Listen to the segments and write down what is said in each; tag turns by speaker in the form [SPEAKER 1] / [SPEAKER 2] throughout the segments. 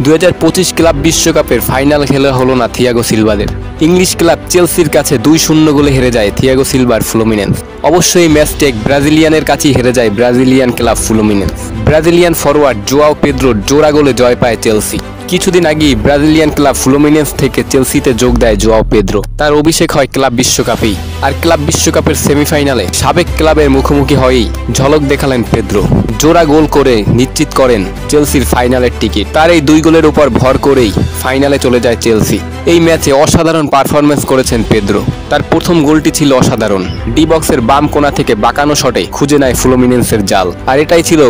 [SPEAKER 1] 2025 club বিশ্বকাপের final খেলা হলো না থিয়াগো সিলভাদের। ইংলিশ ক্লাব চেলসির কাছে 2-0 গোলে হেরে যায় থিয়াগো সিলভার ফ্লুমিনেন্স। অবশ্যই এই ম্যাচটি এক ব্রাজিলিয়ানের কাছেই হেরে যায় Brazilian club Fluminense. Brazilian forward Joao পেদ্রোর জোড়া গোলে জয় পায় চেলসি। কিছুদিন আগেই ব্রাজিলিয়ান ক্লাব ফ্লুমিনেন্স থেকে চেলসিতে যোগ দেয় জোয়াও পেদ্রো। তার অভিষেক হয় ক্লাব বিশ্বকাপেই। আর ক্লাব বিশ্বকাপের সেমিফাইনালে সাবেক ক্লাবের মুখোমুখি হয়েই ঝলক দেখালেন পেদ্রো। জোড়া গোল করে নিশ্চিত করেন চেলসির ফাইনালের টিকিট। তার এই 2 গোলের উপর ভর করেই ফাইনালে চলে যায় চেলসি। এই ম্যাচে অসাধারণ পারফরম্যান্স করেছেন পেদ্রো। তার প্রথম গোলটি ছিল অসাধারণ। ডি বক্সের বাম কোণা থেকে বাঁকানো শটে খুঁজে নেয় ফ্লুমিনেন্সের জাল। আর এটাই ছিল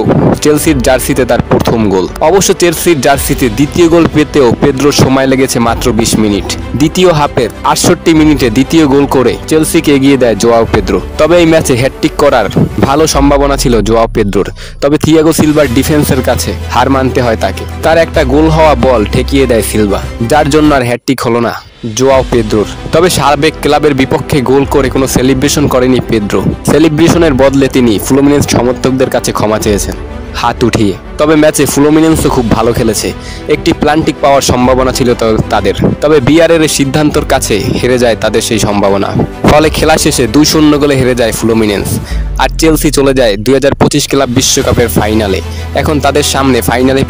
[SPEAKER 1] চেলসির জার্সিতে তার প্রথম গোল। অবশ্য চেলসির জার্সিতে দ্বিতীয় গোল পেতেও পেদ্রোর সময় লেগেছে মাত্র 20 মিনিট। দ্বিতীয় হাফের 68 মিনিটে দ্বিতীয় গোল করে চেলসিকে এগিয়ে দেয় জোয়াও পেদ্রো। তবে এই ম্যাচে হ্যাটট্রিক করার ভালো সম্ভাবনা ছিল জোয়াও পেদ্রোর। তবে থিয়াগো সিলভার ডিফেন্সের কাছে হার মানতে হয় তাকে। তার একটা গোল হওয়া বল ঠেকিয়ে দেয় সিলভা, যার জন্য আর হ্যাটট্রিক হলো না জোয়াও পেদ্রোর। তবে সাবেক ক্লাবের বিপক্ষে গোল করে কোনো সেলিব্রেশন করেনি পেদ্রো। সেলিব্রেশনের বদলে তিনি ফ্লুমিনেন্স সমর্থকদের কাছে ক্ষমা চেয়েছেন হাত উঠিয়ে। তবে ম্যাচে ফ্লুমিনেন্সও খুব ভালো খেলেছে। একটি প্লান্টিক পাওয়ার সম্ভাবনা ছিল তাদের, তবে বিআরের সিদ্ধান্তর কাছে হেরে যায় তাদের সেই সম্ভাবনা। ফলে খেলা শেষে 2-0 গোলে হেরে যায় ফ্লুমিনেন্স। আর চেলসি চলে যায় 2025 ক্লাব বিশ্বকাপের ফাইনালে। এখন তাদের সামনে ফাইনালে